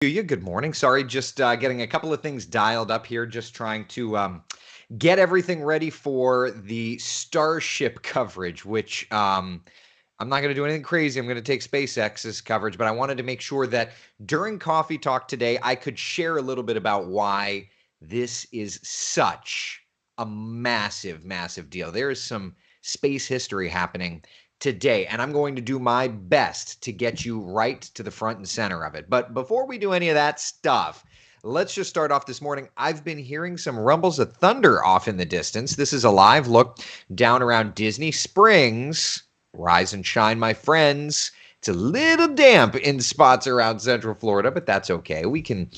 You. Good morning. Sorry, just getting a couple of things dialed up here, just trying to get everything ready for the Starship coverage, which I'm not going to do anything crazy. I'm going to take SpaceX's coverage, but I wanted to make sure that during Coffee Talk today, I could share a little bit about why this is such a massive, massive deal. There is some space history happening today, and I'm going to do my best to get you right to the front and center of it. But before we do any of that stuff, let's just start off this morning. I've been hearing some rumbles of thunder off in the distance. This is a live look down around Disney Springs. Rise and shine, my friends. It's a little damp in spots around Central Florida, but that's okay. We can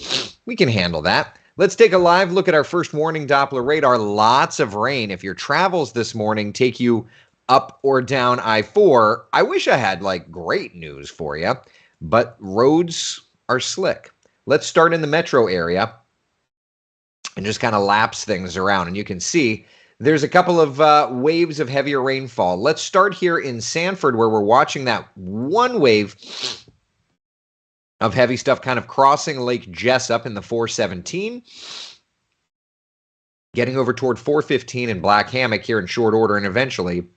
handle that. Let's take a live look at our first warning Doppler radar. Lots of rain. If your travels this morning take you up or down I-4, I wish I had great news for you, but roads are slick. Let's start in the metro area and just kind of lapse things around. And you can see there's a couple of waves of heavier rainfall. Let's start here in Sanford, where we're watching that one wave of heavy stuff kind of crossing Lake Jessup in the 417, getting over toward 415 and Black Hammock here in short order, and eventually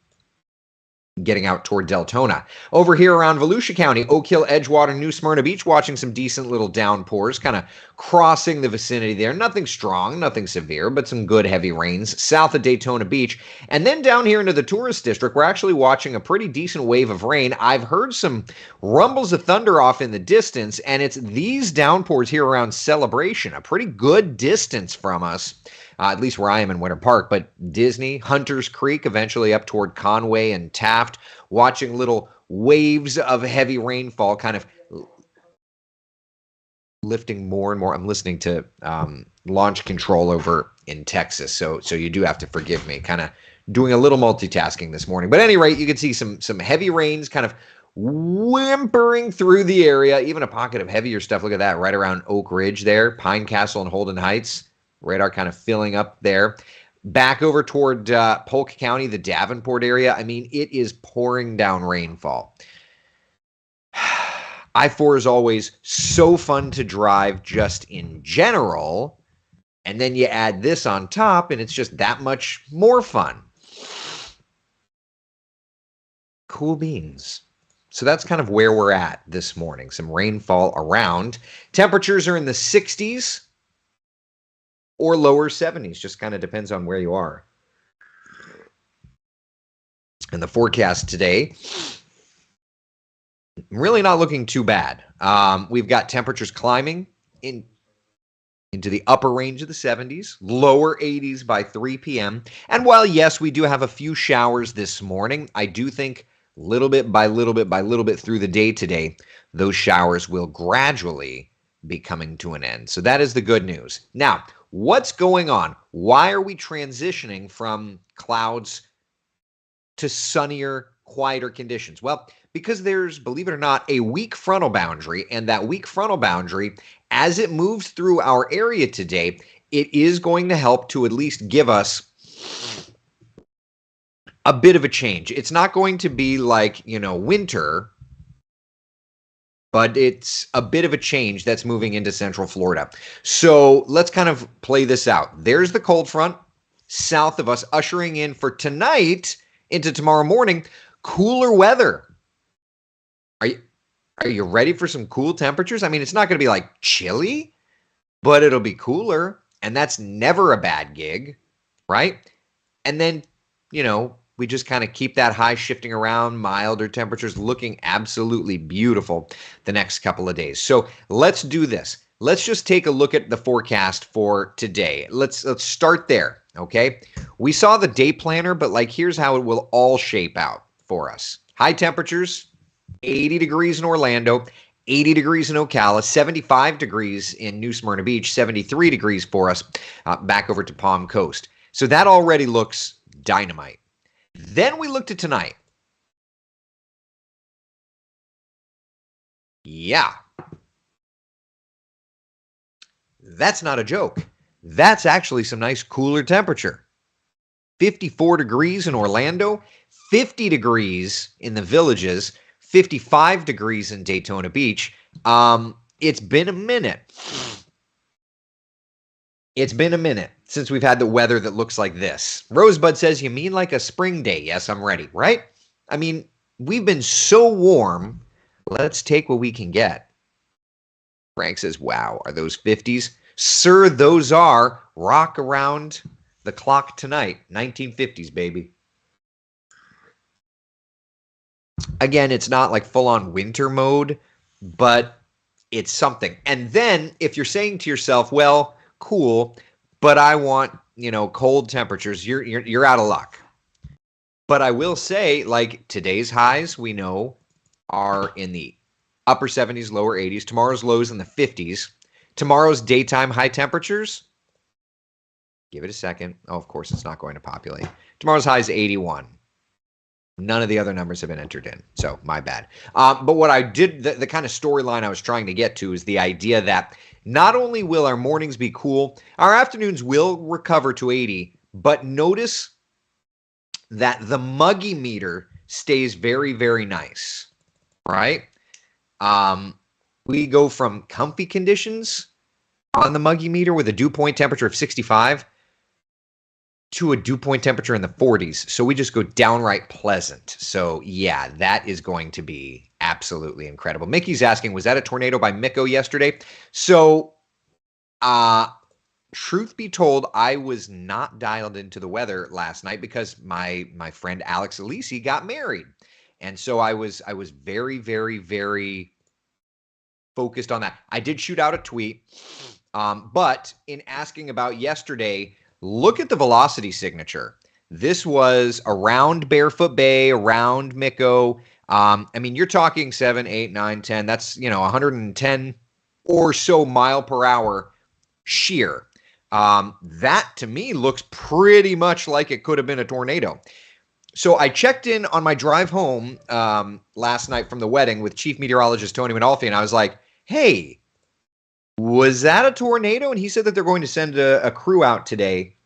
getting out toward Deltona. Over here around Volusia County, Oak Hill, Edgewater, New Smyrna Beach, watching some decent little downpours, kind of crossing the vicinity there. Nothing strong, nothing severe, but some good heavy rains south of Daytona Beach. And then down here into the tourist district, we're actually watching a pretty decent wave of rain. I've heard some rumbles of thunder off in the distance, and it's these downpours here around Celebration, a pretty good distance from us. At least where I am in Winter Park, but Disney, Hunters Creek, eventually up toward Conway and Taft, watching little waves of heavy rainfall kind of lifting more and more. I'm listening to launch control over in Texas, so you do have to forgive me, kind of doing a little multitasking this morning. But at any rate, you can see some heavy rains kind of whimpering through the area, even a pocket of heavier stuff. Look at that, right around Oak Ridge there, Pine Castle and Holden Heights. Radar kind of filling up there. Back over toward Polk County, the Davenport area. I mean, it is pouring down rainfall. I-4 is always so fun to drive just in general. And then you add this on top, and it's just that much more fun. Cool beans. So that's kind of where we're at this morning. Some rainfall around. Temperatures are in the 60s. Or lower 70s, just kind of depends on where you are. And the forecast today, really not looking too bad. We've got temperatures climbing into the upper range of the 70s, lower 80s by 3 p.m. And while, yes, we do have a few showers this morning, I do think little bit by little bit by little bit through the day today, those showers will gradually be coming to an end. So that is the good news. Now, what's going on? Why are we transitioning from clouds to sunnier, quieter conditions? Well, because there's, believe it or not, a weak frontal boundary, and that weak frontal boundary, as it moves through our area today, it is going to help to at least give us a bit of a change. It's not going to be like, winter, but it's a bit of a change that's moving into Central Florida. So let's kind of play this out. There's the cold front south of us, ushering in for tonight into tomorrow morning, cooler weather. Are you ready for some cool temperatures? I mean, it's not going to be like chilly, but it'll be cooler, and that's never a bad gig, right? And then, we just kind of keep that high shifting around, milder temperatures looking absolutely beautiful the next couple of days. So let's do this. Let's just take a look at the forecast for today. Let's start there, okay? We saw the day planner, but here's how it will all shape out for us. High temperatures, 80 degrees in Orlando, 80 degrees in Ocala, 75 degrees in New Smyrna Beach, 73 degrees for us back over to Palm Coast. So that already looks dynamite. Then we looked at tonight. Yeah. That's not a joke. That's actually some nice cooler temperature. 54 degrees in Orlando, 50 degrees in the Villages, 55 degrees in Daytona Beach. It's been a minute. It's been a minute since we've had the weather that looks like this. Rosebud says, you mean like a spring day? Yes, I'm ready, right? I mean, we've been so warm. Let's take what we can get. Frank says, wow, are those 50s? Sir, those are. Rock around the clock tonight. 1950s, baby. Again, it's not like full-on winter mode, but it's something. And then if you're saying to yourself, well, cool, but I want, cold temperatures, you're out of luck. But I will say, like, today's highs we know are in the upper 70s, lower 80s. Tomorrow's lows in the 50s. Tomorrow's daytime high temperatures, give it a second. Oh, of course, it's not going to populate. Tomorrow's high is 81. None of the other numbers have been entered in, so my bad. But what I did, the kind of storyline I was trying to get to is the idea that not only will our mornings be cool, our afternoons will recover to 80, but notice that the muggy meter stays very, very nice, right? We go from comfy conditions on the muggy meter with a dew point temperature of 65 to a dew point temperature in the 40s. So we just go downright pleasant. So yeah, that is going to be absolutely incredible. Mickey's asking, was that a tornado by Miko yesterday? So, truth be told, I was not dialed into the weather last night because my friend Alex Alisi got married. And so I was very, very, very focused on that. I did shoot out a tweet, but in asking about yesterday, look at the velocity signature. This was around Barefoot Bay, around Miko. I mean, you're talking 7, 8, 9, 10. That's, 110 or so mile per hour sheer. That to me looks pretty much like it could have been a tornado. So I checked in on my drive home last night from the wedding with Chief Meteorologist Tony Manolfi, and I was like, hey, was that a tornado? And he said that they're going to send a crew out today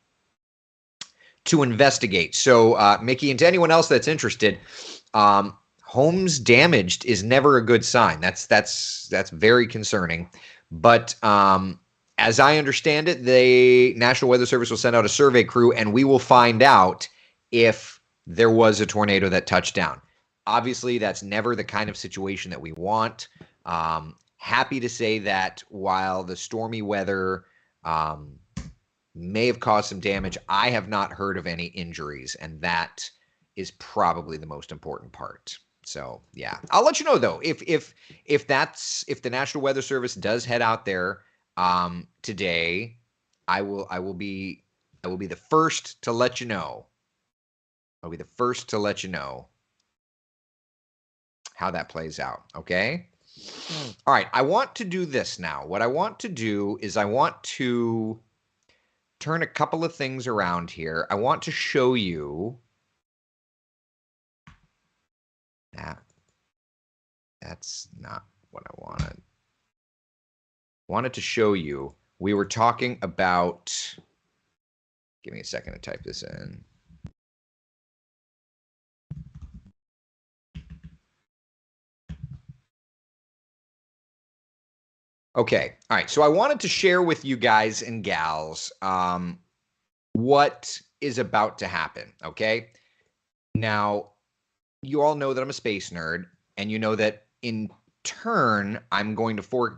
to investigate. So, Mickey, and to anyone else that's interested, homes damaged is never a good sign. That's very concerning. But as I understand it, the National Weather Service will send out a survey crew, and we will find out if there was a tornado that touched down. Obviously, that's never the kind of situation that we want. Happy to say that while the stormy weather may have caused some damage, I have not heard of any injuries, and that is probably the most important part. So yeah, I'll let you know though if the National Weather Service does head out there today, I will be the first to let you know. I'll be the first to let you know how that plays out. Okay. All right. I want to do this now. What I want to do is I want to turn a couple of things around here. I want to show you that. That's not what I wanted. Wanted to show you. We were talking about. Give me a second to type this in. Okay. All right. So I wanted to share with you guys and gals what is about to happen. Okay. Now, you all know that I'm a space nerd, and you know that in turn, I'm going to force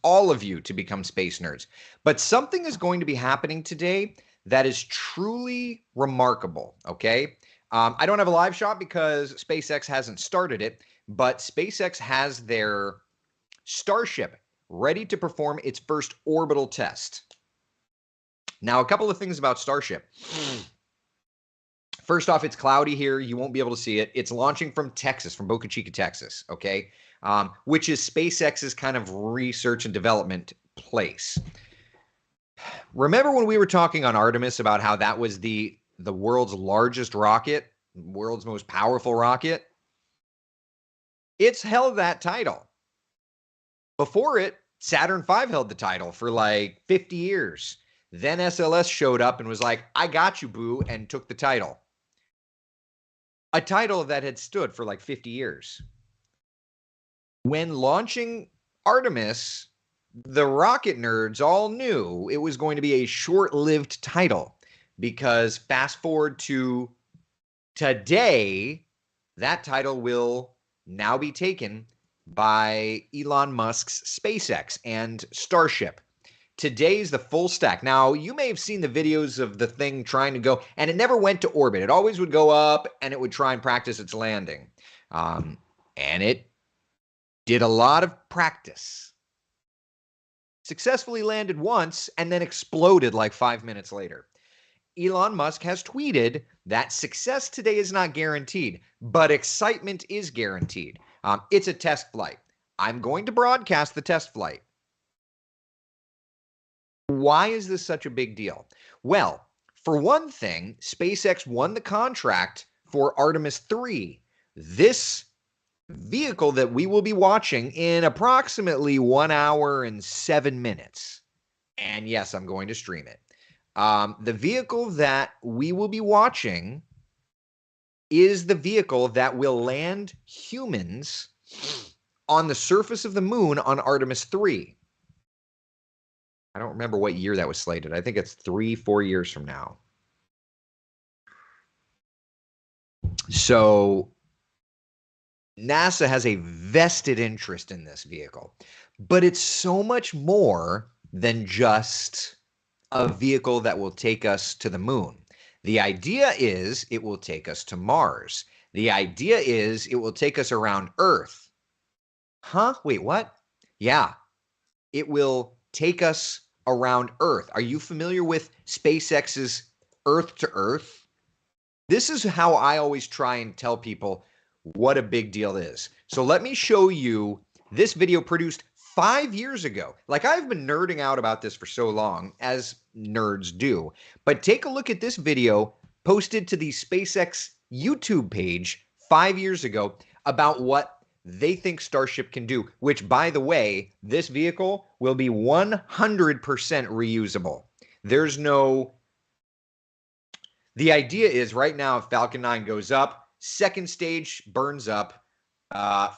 all of you to become space nerds. But something is going to be happening today that is truly remarkable. Okay. I don't have a live shot because SpaceX hasn't started it, but SpaceX has their Starship ready to perform its first orbital test. Now, a couple of things about Starship. First off, it's cloudy here. You won't be able to see it. It's launching from Texas, from Boca Chica, Texas, okay? Which is SpaceX's kind of research and development place. Remember when we were talking on Artemis about how that was the world's largest rocket, world's most powerful rocket? It's held that title. Before it, Saturn V held the title for like 50 years. Then SLS showed up and was like, I got you, boo, and took the title. A title that had stood for like 50 years. When launching Artemis, the rocket nerds all knew it was going to be a short-lived title, because fast forward to today, that title will now be taken by Elon Musk's SpaceX and Starship. Today's the full stack. Now, you may have seen the videos of the thing trying to go, and it never went to orbit. It always would go up, and it would try and practice its landing. And it did a lot of practice. Successfully landed once, and then exploded like 5 minutes later. Elon Musk has tweeted that success today is not guaranteed, but excitement is guaranteed. It's a test flight. I'm going to broadcast the test flight. Why is this such a big deal? Well, for one thing, SpaceX won the contract for Artemis 3. This vehicle that we will be watching in approximately 1 hour and 7 minutes. And yes, I'm going to stream it. The vehicle that we will be watching is the vehicle that will land humans on the surface of the moon on Artemis 3. I don't remember what year that was slated. I think it's 3-4 years from now. So NASA has a vested interest in this vehicle, but it's so much more than just a vehicle that will take us to the moon. The idea is it will take us to Mars. The idea is it will take us around Earth. Huh? Wait, what? Yeah, it will take us around Earth. Are you familiar with SpaceX's Earth to Earth? This is how I always try and tell people what a big deal is. So let me show you this video produced 5 years ago. Like, I've been nerding out about this for so long, as nerds do. But take a look at this video posted to the SpaceX YouTube page 5 years ago about what they think Starship can do, which, by the way, this vehicle will be 100% reusable. There's no... The idea is right now, if Falcon 9 goes up, second stage burns up,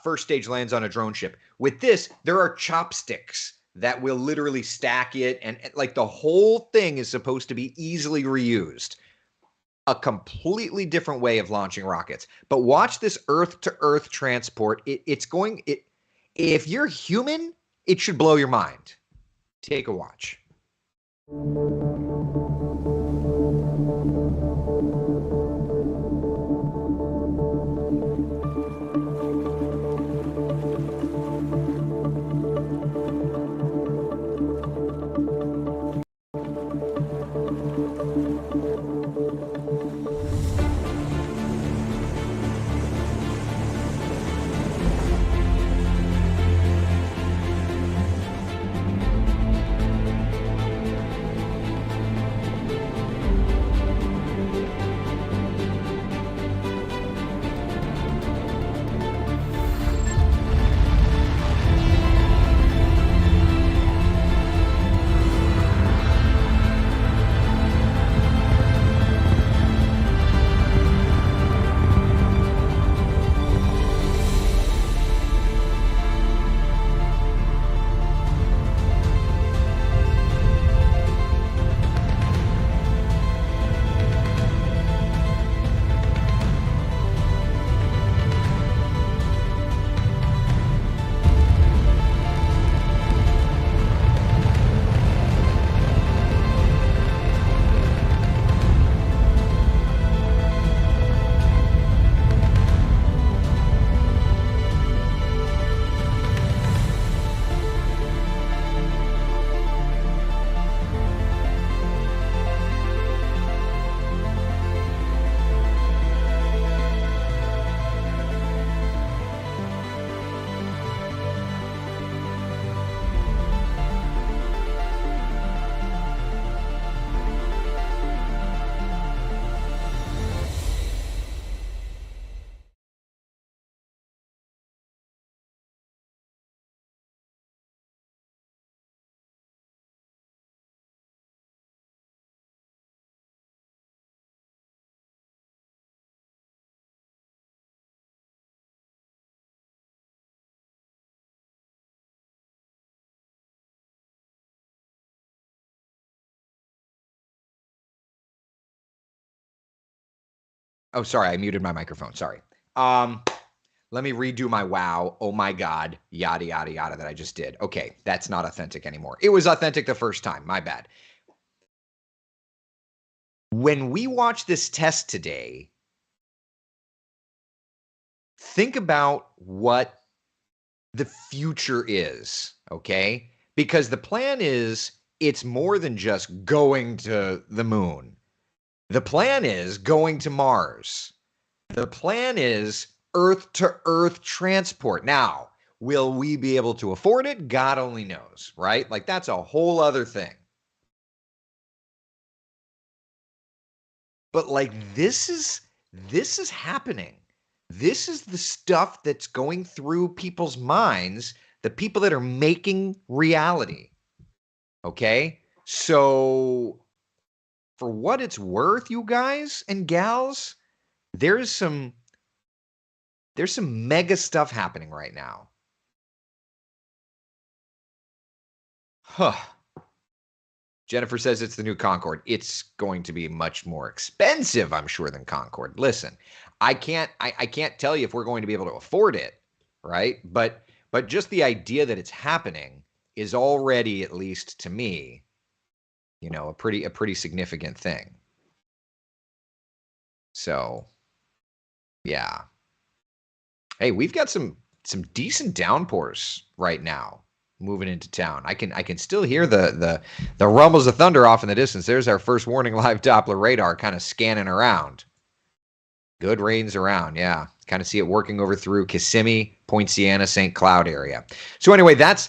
first stage lands on a drone ship. With this, there are chopsticks that will literally stack it, and like the whole thing is supposed to be easily reused. A completely different way of launching rockets. But watch this Earth-to-Earth transport. If you're human, it should blow your mind. Take a watch. Oh, sorry, I muted my microphone. Sorry. Let me redo my wow, oh my God, yada, yada, yada that I just did. Okay, that's not authentic anymore. It was authentic the first time. My bad. When we watch this test today, think about what the future is, okay? Because the plan is it's more than just going to the moon. The plan is going to Mars. The plan is Earth to Earth transport. Now, will we be able to afford it? God only knows, right? Like that's a whole other thing. But like this is happening. This is the stuff that's going through people's minds, the people that are making reality. Okay? So for what it's worth, you guys and gals, there's some mega stuff happening right now. Huh. Jennifer says it's the new Concorde. It's going to be much more expensive, I'm sure, than Concorde. Listen, I can't tell you if we're going to be able to afford it, right? But just the idea that it's happening is already, at least to me, a pretty significant thing. So, yeah. Hey, we've got some decent downpours right now moving into town. I can still hear the rumbles of thunder off in the distance. There's our first warning live Doppler radar kind of scanning around. Good rains around, yeah. Kind of see it working over through Kissimmee, Poinciana, St. Cloud area. So anyway, that's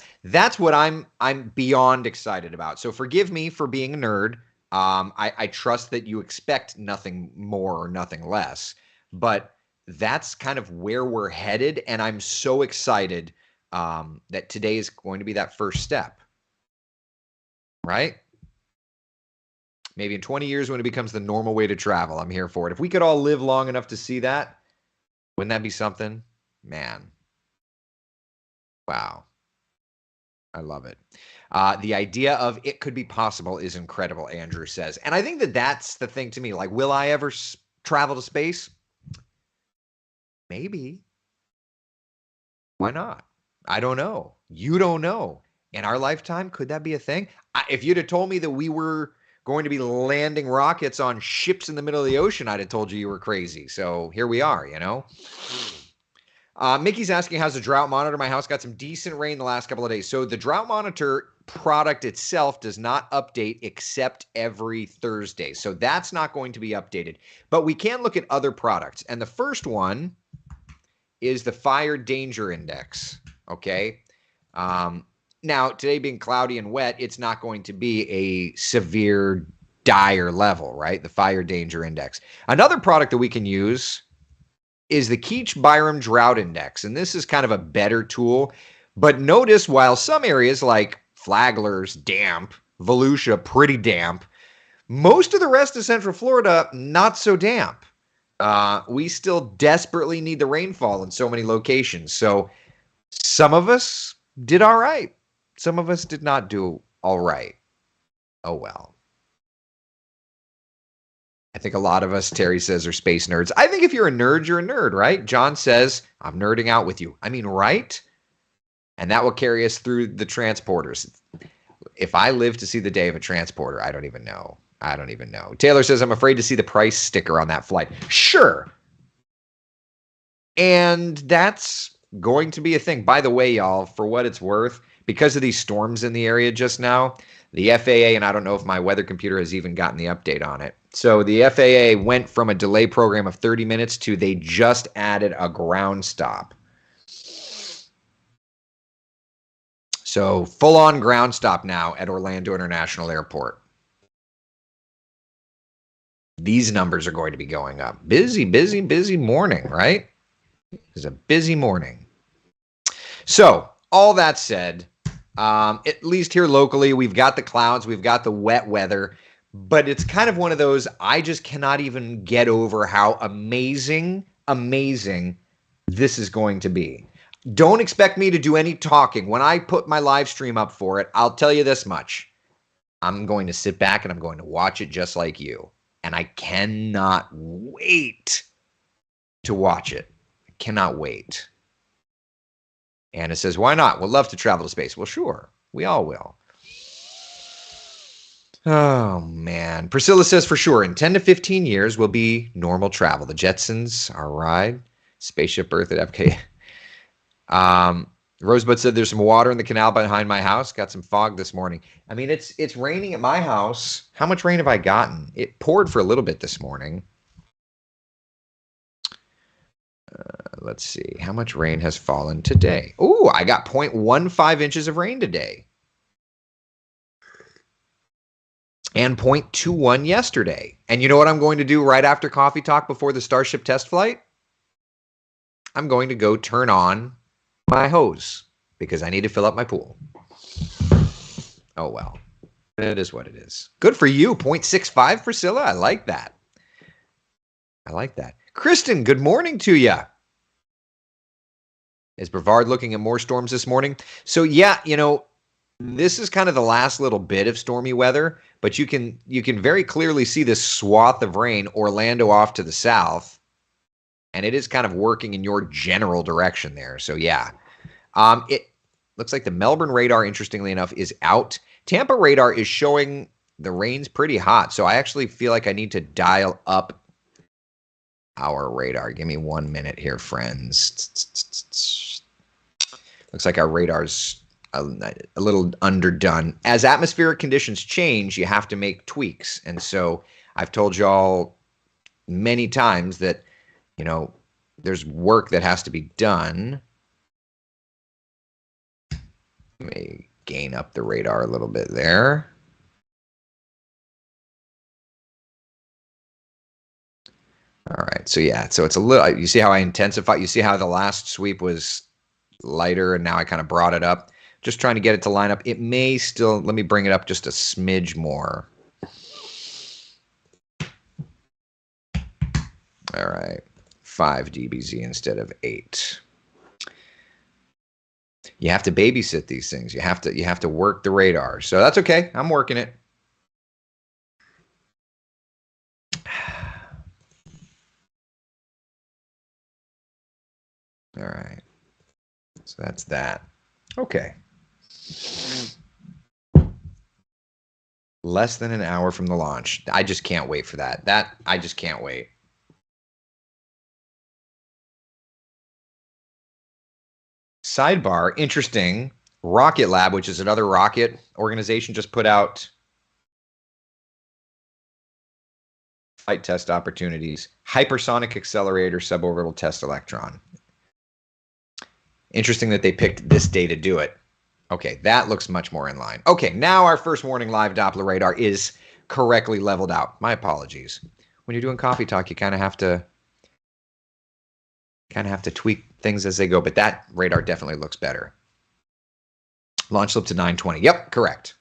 what I'm beyond excited about. So forgive me for being a nerd. I trust that you expect nothing more or nothing less, but that's kind of where we're headed, and I'm so excited that today is going to be that first step, right? Maybe in 20 years when it becomes the normal way to travel, I'm here for it. If we could all live long enough to see that, wouldn't that be something? Man. Wow. I love it. The idea of it could be possible is incredible, Andrew says. And I think that that's the thing to me. Like, will I ever travel to space? Maybe. Why not? I don't know. You don't know. In our lifetime, could that be a thing? If you'd have told me that we were going to be landing rockets on ships in the middle of the ocean, I'd have told you were crazy. So here we are, Mickey's asking, how's the drought monitor? My house got some decent rain the last couple of days. So the drought monitor product itself does not update except every Thursday. So that's not going to be updated. But we can look at other products. And the first one is the Fire Danger Index. Okay. Now, today being cloudy and wet, it's not going to be a severe, dire level, right? The Fire Danger Index. Another product that we can use is the Keach Byram Drought Index. And this is kind of a better tool. But notice while some areas like Flagler's damp, Volusia pretty damp, most of the rest of Central Florida not so damp. We still desperately need the rainfall in so many locations. So some of us did all right. Some of us did not do all right. Oh, well. I think a lot of us, Terry says, are space nerds. I think if you're a nerd, you're a nerd, right? John says, I'm nerding out with you. I mean, right? And that will carry us through the transporters. If I live to see the day of a transporter, I don't even know. Taylor says, I'm afraid to see the price sticker on that flight. Sure. And that's going to be a thing. By the way, y'all, for what it's worth, because of these storms in the area just now, the FAA, and I don't know if my weather computer has even gotten the update on it. So the FAA went from a delay program of 30 minutes to they just added a ground stop. So full-on ground stop now at Orlando International Airport. These numbers are going to be going up. Busy morning, right? It's a busy morning. So all that said, at least here locally, we've got the clouds, we've got the wet weather, but it's kind of one of those, I just cannot even get over how amazing this is going to be. Don't expect me to do any talking. When I put my live stream up for it, I'll tell you this much. I'm going to sit back and I'm going to watch it just like you. And I cannot wait to watch it. I cannot wait. Anna says, why not? We'll love to travel to space. Well, sure. We all will. Oh, man. Priscilla says, for sure, in 10 to 15 years will be normal travel. The Jetsons, our ride, Spaceship Earth at FK. Rosebud said there's some water in the canal behind my house. Got some fog this morning. I mean, it's raining at my house. How much rain have I gotten? It poured for a little bit this morning. Let's see. How much rain has fallen today? Oh, I got 0.15 inches of rain today. And 0.21 yesterday. And you know what I'm going to do right after Coffee Talk before the Starship test flight? I'm going to go turn on my hose because I need to fill up my pool. Oh, well. It is what it is. Good for you. 0.65, Priscilla. I like that. I like that. Kristen, good morning to you. Is Brevard looking at more storms this morning? So, yeah, you know, this is kind of the last little bit of stormy weather, but you can very clearly see this swath of rain, Orlando off to the south, and it is kind of working in your general direction there. So, yeah. It looks like the Melbourne radar, interestingly enough, is out. Tampa radar is showing the rain's pretty hot, so I actually feel like I need to dial up our radar. Give me 1 minute here, friends. Looks like our radar's a little underdone. As atmospheric conditions change, you have to make tweaks. And so I've told y'all many times that, you know, there's work that has to be done. Let me gain up the radar a little bit there. All right. So yeah, so it's a little, you see how I intensify, you see how the last sweep was lighter and now I kind of brought it up. Just trying to get it to line up. It may still, let me bring it up just a smidge more. All right. 5 dBz instead of 8. You have to babysit these things. You have to work the radar. So that's okay. I'm working it. All right. So that's that. Okay. Less than an hour from the launch. I just can't wait for that. I just can't wait. Sidebar, interesting. Rocket Lab, which is another rocket organization, just put out flight test opportunities. Hypersonic accelerator suborbital test electron. Interesting that they picked this day to do it. Okay, that looks much more in line. Okay, now our first warning live Doppler radar is correctly leveled out. My apologies. When you're doing Coffee Talk, you kind of have to tweak things as they go, but that radar definitely looks better. Launch slip to 920. Yep, correct.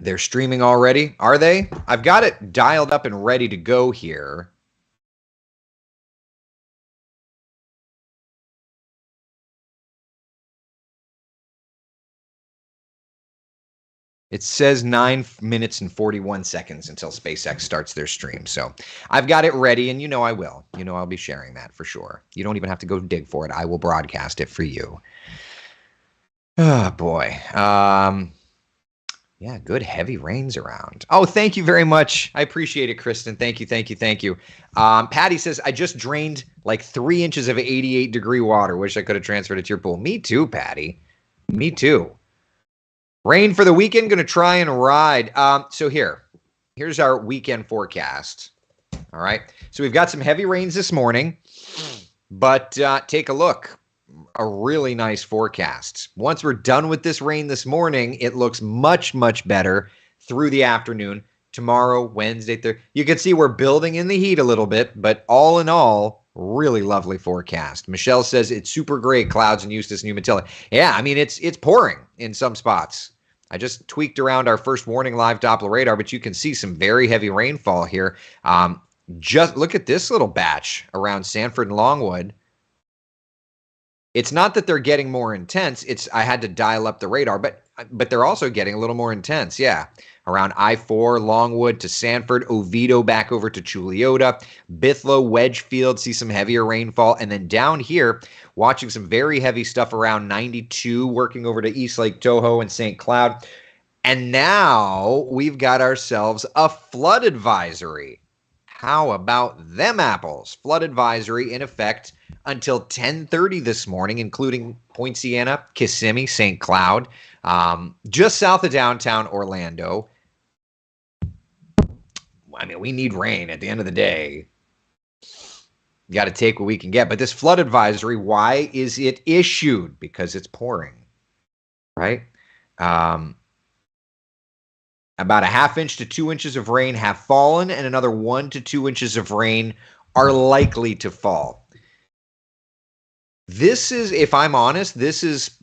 They're streaming already, are they? I've got it dialed up and ready to go here. It says 9 minutes and 41 seconds until SpaceX starts their stream. So I've got it ready, and you know I will. You know I'll be sharing that for sure. You don't even have to go dig for it. I will broadcast it for you. Oh, boy. Yeah, good heavy rains around. Oh, thank you very much. I appreciate it, Kristen. Thank you, thank you, thank you. Patty says, I just drained like 3 inches of 88-degree water. Wish I could have transferred it to your pool. Me too, Patty. Me too. Rain for the weekend, going to try and ride. So here's our weekend forecast. All right. So we've got some heavy rains this morning, but take a look. A really nice forecast. Once we're done with this rain this morning, it looks much, much better through the afternoon. Tomorrow, Wednesday, you can see we're building in the heat a little bit, but all in all, really lovely forecast. Michelle says it's super great, clouds in Eustis and Umatilla. Yeah, I mean, it's pouring in some spots. I just tweaked around our first warning live Doppler radar, but you can see some very heavy rainfall here. Just look at this little batch around Sanford and Longwood. It's not that they're getting more intense. I had to dial up the radar, but but they're also getting a little more intense. Yeah. Around I-4, Longwood to Sanford, Oviedo back over to Chuliota, Bithlo, Wedgefield, see some heavier rainfall. And then down here, watching some very heavy stuff around 92, working over to East Lake Toho and St. Cloud. And now we've got ourselves a flood advisory. How about them apples? Flood advisory in effect until 10:30 this morning, including Poinciana, Kissimmee, St. Cloud, just south of downtown Orlando. I mean, we need rain at the end of the day. You got to take what we can get. But this flood advisory, why is it issued? Because it's pouring, right? About a half inch to 2 inches of rain have fallen, and another 1 to 2 inches of rain are likely to fall. This is, if I'm honest, this is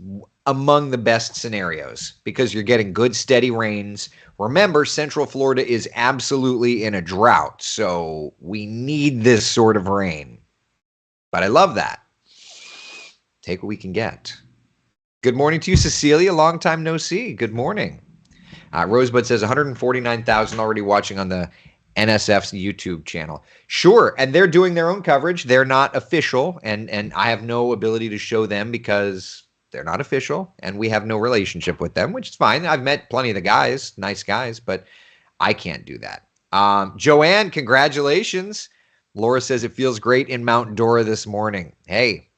among the best scenarios because you're getting good, steady rains. Remember, Central Florida is absolutely in a drought, so we need this sort of rain. But I love that. Take what we can get. Good morning to you, Cecilia. Long time no see. Good morning. Rosebud says 149,000 already watching on the NSF's YouTube channel. Sure, and they're doing their own coverage. They're not official, and I have no ability to show them because they're not official, and we have no relationship with them, which is fine. I've met plenty of the guys, nice guys, but I can't do that. Joanne, congratulations. Laura says it feels great in Mount Dora this morning. Hey,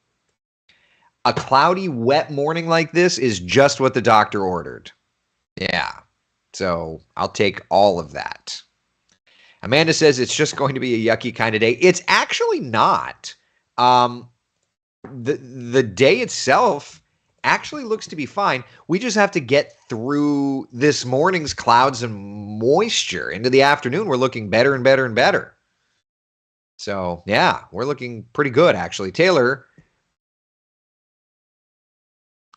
a cloudy, wet morning like this is just what the doctor ordered. Yeah, so I'll take all of that. Amanda says it's just going to be a yucky kind of day. It's actually not. The day itself actually looks to be fine. We just have to get through this morning's clouds and moisture. Into the afternoon, we're looking better and better and better. So, yeah, we're looking pretty good, actually. Taylor,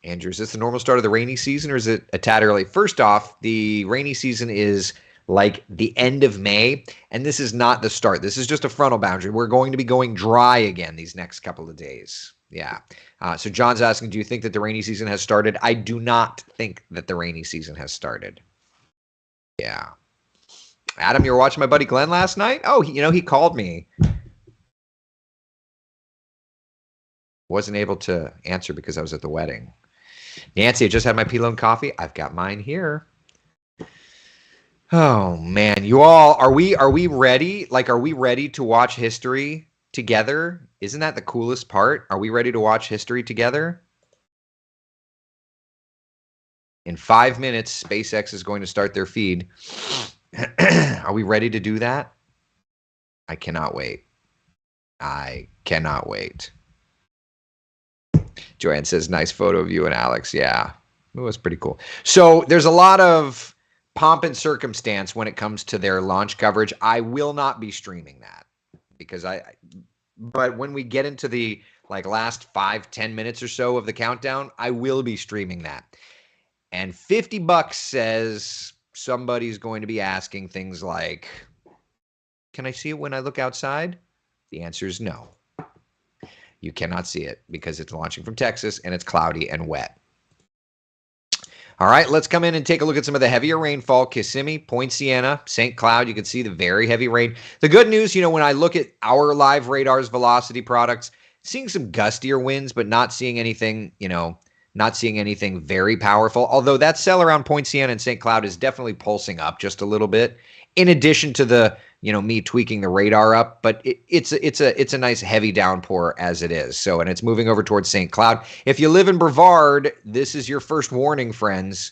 Andrew, is this the normal start of the rainy season or is it a tad early? First off, the rainy season is like the end of May, and this is not the start. This is just a frontal boundary. We're going to be going dry again these next couple of days. Yeah. So John's asking, do you think that the rainy season has started? I do not think that the rainy season has started. Yeah. Adam, you were watching my buddy Glenn last night? Oh, he called me. Wasn't able to answer because I was at the wedding. Nancy, I just had my P-Lone coffee. I've got mine here. Oh man, you all, are we ready? Like, are we ready to watch history together? Isn't that the coolest part? Are we ready to watch history together? In 5 minutes, SpaceX is going to start their feed. Are we ready to do that? I cannot wait. I cannot wait. Joanne says, nice photo of you and Alex. Yeah, it was pretty cool. So there's a lot of pomp and circumstance when it comes to their launch coverage. I will not be streaming that because but when we get into the last 5-10 minutes or so of the countdown, I will be streaming that. And $50 says somebody's going to be asking things like, can I see it when I look outside? The answer is no. You cannot see it because it's launching from Texas and it's cloudy and wet. All right, let's come in and take a look at some of the heavier rainfall. Kissimmee, Poinciana, St. Cloud, you can see the very heavy rain. The good news, when I look at our live radar's velocity products, seeing some gustier winds, but not seeing anything, not seeing anything very powerful. Although that cell around Poinciana and St. Cloud is definitely pulsing up just a little bit, in addition to the, me tweaking the radar up. But it's a nice heavy downpour as it is. So, and it's moving over towards St. Cloud. If you live in Brevard, this is your first warning, friends.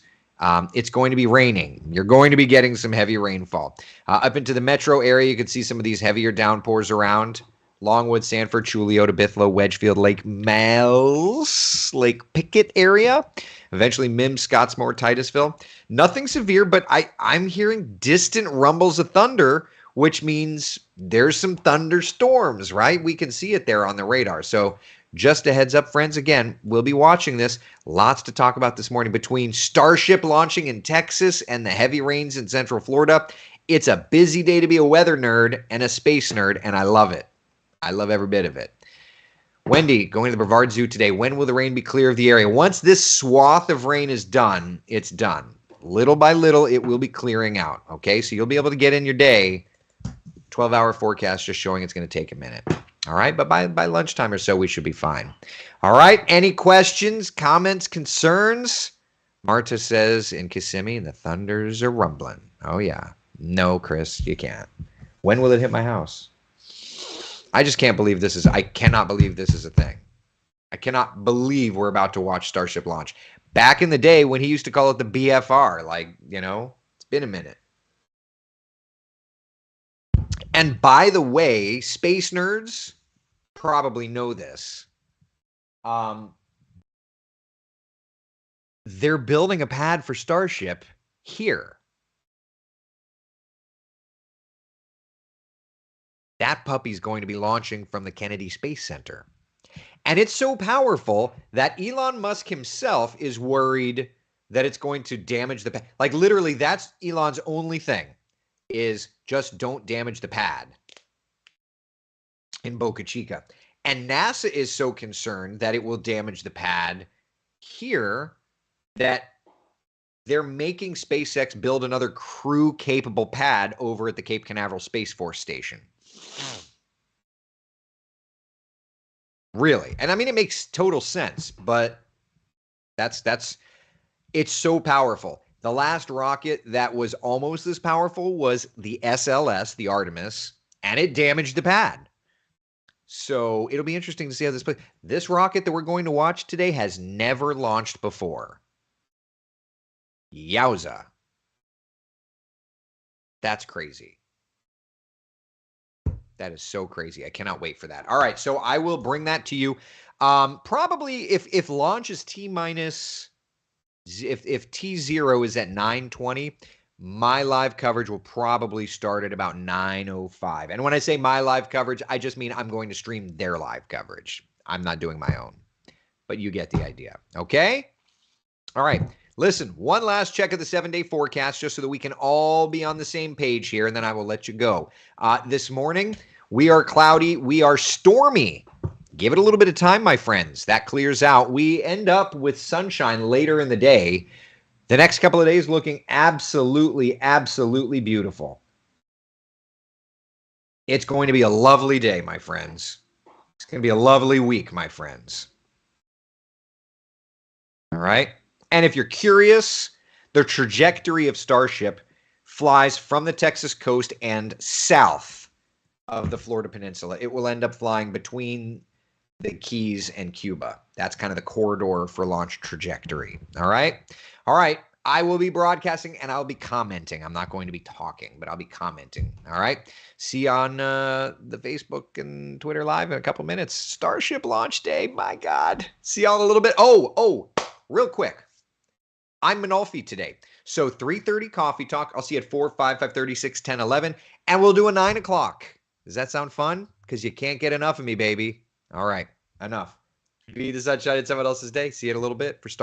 It's going to be raining. You're going to be getting some heavy rainfall. Up into the metro area, you can see some of these heavier downpours around. Longwood, Sanford, Chuliota, Bithlo, Wedgefield, Lake Miles, Lake Pickett area. Eventually Mims, Scottsmore, Titusville. Nothing severe, but I'm hearing distant rumbles of thunder, which means there's some thunderstorms, right? We can see it there on the radar. So just a heads up, friends. Again, we'll be watching this. Lots to talk about this morning between Starship launching in Texas and the heavy rains in Central Florida. It's a busy day to be a weather nerd and a space nerd, and I love it. I love every bit of it. Wendy, going to the Brevard Zoo today. When will the rain be clear of the area? Once this swath of rain is done, it's done. Little by little, it will be clearing out. Okay, so you'll be able to get in your day. 12-hour forecast just showing it's going to take a minute. All right, but by lunchtime or so, we should be fine. All right, any questions, comments, concerns? Marta says in Kissimmee, the thunders are rumbling. Oh, yeah. No, Chris, you can't. When will it hit my house? I just can't believe this is, I cannot believe this is a thing. I cannot believe we're about to watch Starship launch. Back in the day when he used to call it the BFR, like, it's been a minute. And by the way, space nerds probably know this. They're building a pad for Starship here. That puppy's going to be launching from the Kennedy Space Center. And it's so powerful that Elon Musk himself is worried that it's going to damage the pad. Like literally, that's Elon's only thing is just don't damage the pad in Boca Chica. And NASA is so concerned that it will damage the pad here that they're making SpaceX build another crew-capable pad over at the Cape Canaveral Space Force Station. Really. And I mean, it makes total sense, but it's so powerful. The last rocket that was almost as powerful was the SLS, the Artemis, and it damaged the pad. So it'll be interesting to see how this plays. This rocket that we're going to watch today has never launched before. Yowza. That's crazy. That is so crazy. I cannot wait for that. All right, so I will bring that to you. Probably if launch is T-minus, if T0 is at 9:20, my live coverage will probably start at about 9:05. And when I say my live coverage, I just mean I'm going to stream their live coverage. I'm not doing my own. But you get the idea. Okay? All right. Listen, one last check of the 7-day forecast just so that we can all be on the same page here, and then I will let you go. This morning, we are cloudy. We are stormy. Give it a little bit of time, my friends. That clears out. We end up with sunshine later in the day. The next couple of days looking absolutely, absolutely beautiful. It's going to be a lovely day, my friends. It's going to be a lovely week, my friends. All right? And if you're curious, the trajectory of Starship flies from the Texas coast and south of the Florida Peninsula. It will end up flying between the Keys and Cuba. That's kind of the corridor for launch trajectory. All right? All right. I will be broadcasting and I'll be commenting. I'm not going to be talking, but I'll be commenting. All right? See you on the Facebook and Twitter Live in a couple minutes. Starship launch day. My God. See y'all in a little bit. Oh, real quick. I'm Manolfi today. So 3:30 coffee talk. I'll see you at 4, 5, 5:30, 6, 10, 11. And we'll do a 9 o'clock. Does that sound fun? Because you can't get enough of me, baby. All right. Enough. Be the sunshine in someone else's day. See you in a little bit for Star.